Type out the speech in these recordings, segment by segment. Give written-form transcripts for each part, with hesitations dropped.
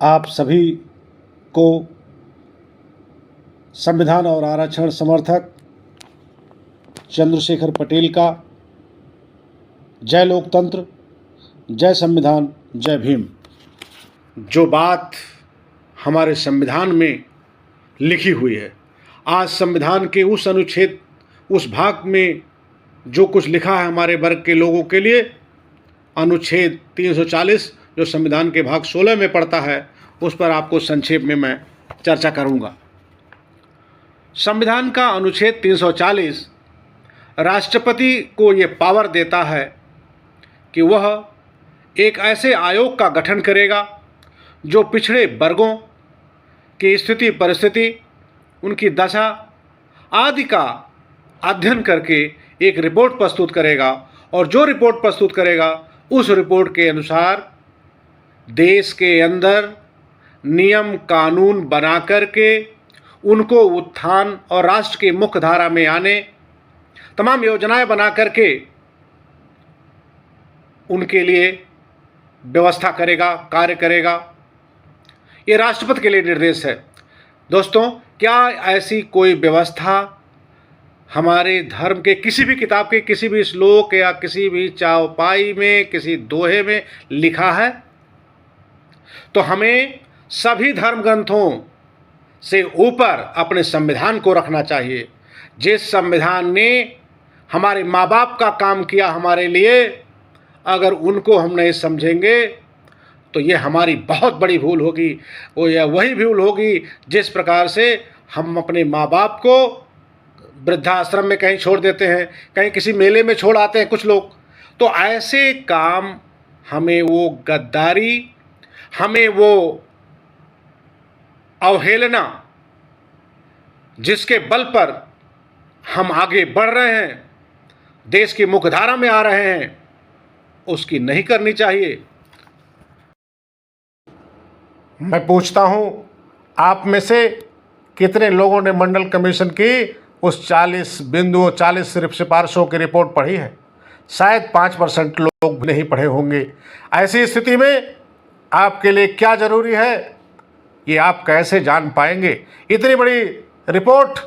आप सभी को संविधान और आरक्षण समर्थक चंद्रशेखर पटेल का जय लोकतंत्र, जय संविधान, जय भीम। जो बात हमारे संविधान में लिखी हुई है, आज संविधान के उस अनुच्छेद, उस भाग में जो कुछ लिखा है हमारे वर्ग के लोगों के लिए, अनुच्छेद 340 जो संविधान के भाग 16 में पड़ता है, उस पर आपको संक्षेप में मैं चर्चा करूंगा। संविधान का अनुच्छेद 340 राष्ट्रपति को ये पावर देता है कि वह एक ऐसे आयोग का गठन करेगा जो पिछड़े वर्गों की स्थिति परिस्थिति, उनकी दशा आदि का अध्ययन करके एक रिपोर्ट प्रस्तुत करेगा, और जो रिपोर्ट प्रस्तुत करेगा उस रिपोर्ट के अनुसार देश के अंदर नियम कानून बना करके उनको उत्थान और राष्ट्र की मुख्य धारा में आने, तमाम योजनाएं बना करके उनके लिए व्यवस्था करेगा, कार्य करेगा। ये राष्ट्रपति के लिए निर्देश है। दोस्तों, क्या ऐसी कोई व्यवस्था हमारे धर्म के किसी भी किताब के किसी भी श्लोक या किसी भी चौपाई में, किसी दोहे में लिखा है? तो हमें सभी धर्म ग्रंथों से ऊपर अपने संविधान को रखना चाहिए। जिस संविधान ने हमारे माँ बाप का काम किया हमारे लिए, अगर उनको हम नहीं समझेंगे तो ये हमारी बहुत बड़ी भूल होगी। वो यह वही भूल होगी जिस प्रकार से हम अपने माँ बाप को वृद्धाश्रम में कहीं छोड़ देते हैं, कहीं किसी मेले में छोड़ आते हैं कुछ लोग। तो ऐसे काम, हमें वो गद्दारी, हमें वो अवहेलना जिसके बल पर हम आगे बढ़ रहे हैं, देश की मुख्यधारा में आ रहे हैं, उसकी नहीं करनी चाहिए। मैं पूछता हूं, आप में से कितने लोगों ने मंडल कमीशन की उस 40 बिंदुओं, 40 सिर्फ सिफारिशों की रिपोर्ट पढ़ी है? शायद 5% लोग नहीं पढ़े होंगे। ऐसी स्थिति में आपके लिए क्या जरूरी है, ये आप कैसे जान पाएंगे? इतनी बड़ी रिपोर्ट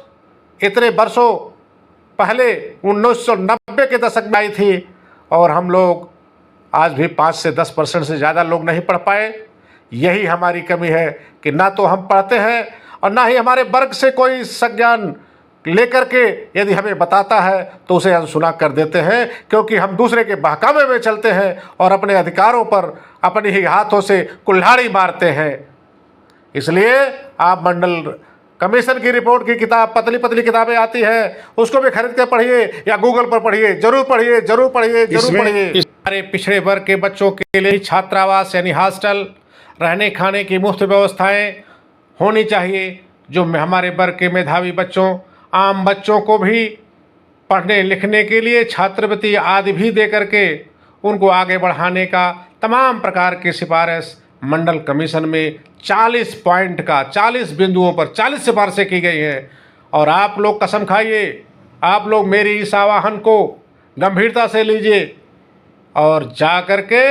इतने वर्षों पहले 1990 के दशक में आई थी, और हम लोग आज भी 5 से 10% से ज़्यादा लोग नहीं पढ़ पाए। यही हमारी कमी है कि ना तो हम पढ़ते हैं और ना ही हमारे वर्ग से कोई संज्ञान लेकर के यदि हमें बताता है तो उसे अनसुना कर देते हैं, क्योंकि हम दूसरे के बहकावे में चलते हैं और अपने अधिकारों पर अपने ही हाथों से कुल्हाड़ी मारते हैं। इसलिए आप मंडल कमीशन की रिपोर्ट की किताब, पतली पतली किताबें आती हैं, उसको भी खरीद कर पढ़िए या गूगल पर पढ़िए। जरूर पढ़िए, जरूर पढ़िए, जरूर पढ़िए। हमारे पिछड़े वर्ग के बच्चों के लिए छात्रावास यानी हॉस्टल, रहने खाने की मुफ्त व्यवस्थाएं होनी चाहिए, जो हमारे वर्ग के मेधावी बच्चों, आम बच्चों को भी पढ़ने लिखने के लिए छात्रवृत्ति आदि भी दे करके उनको आगे बढ़ाने का तमाम प्रकार की सिफारिश मंडल कमीशन में 40 पॉइंट का, 40 बिंदुओं पर 40 सिफारिशें की गई हैं। और आप लोग कसम खाइए, आप लोग मेरी इस आह्वान को गंभीरता से लीजिए और जा कर के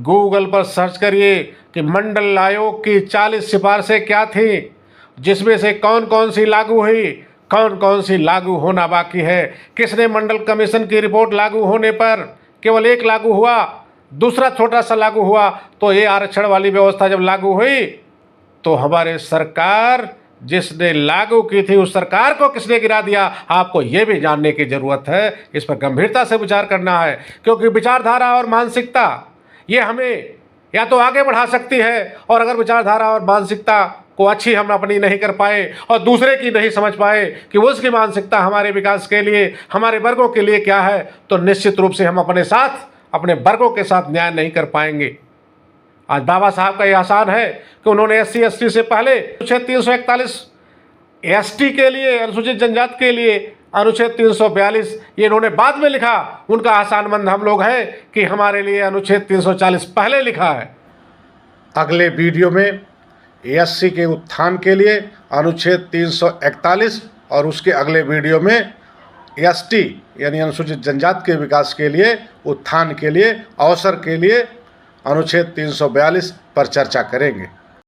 गूगल पर सर्च करिए कि मंडल आयोग की 40 सिफारिशें क्या थी, जिसमें से कौन कौन सी लागू हुई, कौन कौन सी लागू होना बाकी है। किसने मंडल कमीशन की रिपोर्ट लागू होने पर केवल एक लागू हुआ, दूसरा छोटा सा लागू हुआ, तो ये आरक्षण वाली व्यवस्था जब लागू हुई तो हमारे सरकार जिसने लागू की थी उस सरकार को किसने गिरा दिया, आपको ये भी जानने की ज़रूरत है। इस पर गंभीरता से विचार करना है, क्योंकि विचारधारा और मानसिकता ये हमें या तो आगे बढ़ा सकती है, और अगर विचारधारा और मानसिकता को अच्छी हम अपनी नहीं कर पाए और दूसरे की नहीं समझ पाए कि उसकी मानसिकता हमारे विकास के लिए, हमारे वर्गों के लिए क्या है, तो निश्चित रूप से हम अपने साथ, अपने वर्गों के साथ न्याय नहीं कर पाएंगे। आज बाबा साहब का यह आसान है कि उन्होंने SC ST से पहले अनुच्छेद 341 ST के लिए, अनुसूचित जनजाति के लिए अनुच्छेद 342 ये इन्होंने बाद में लिखा। उनका आसानमंद हम लोग हैं कि हमारे लिए अनुच्छेद 340 पहले लिखा है। अगले वीडियो में SC के उत्थान के लिए अनुच्छेद 341 और उसके अगले वीडियो में ST यानी अनुसूचित जनजाति के विकास के लिए, उत्थान के लिए, अवसर के लिए अनुच्छेद 342 पर चर्चा करेंगे।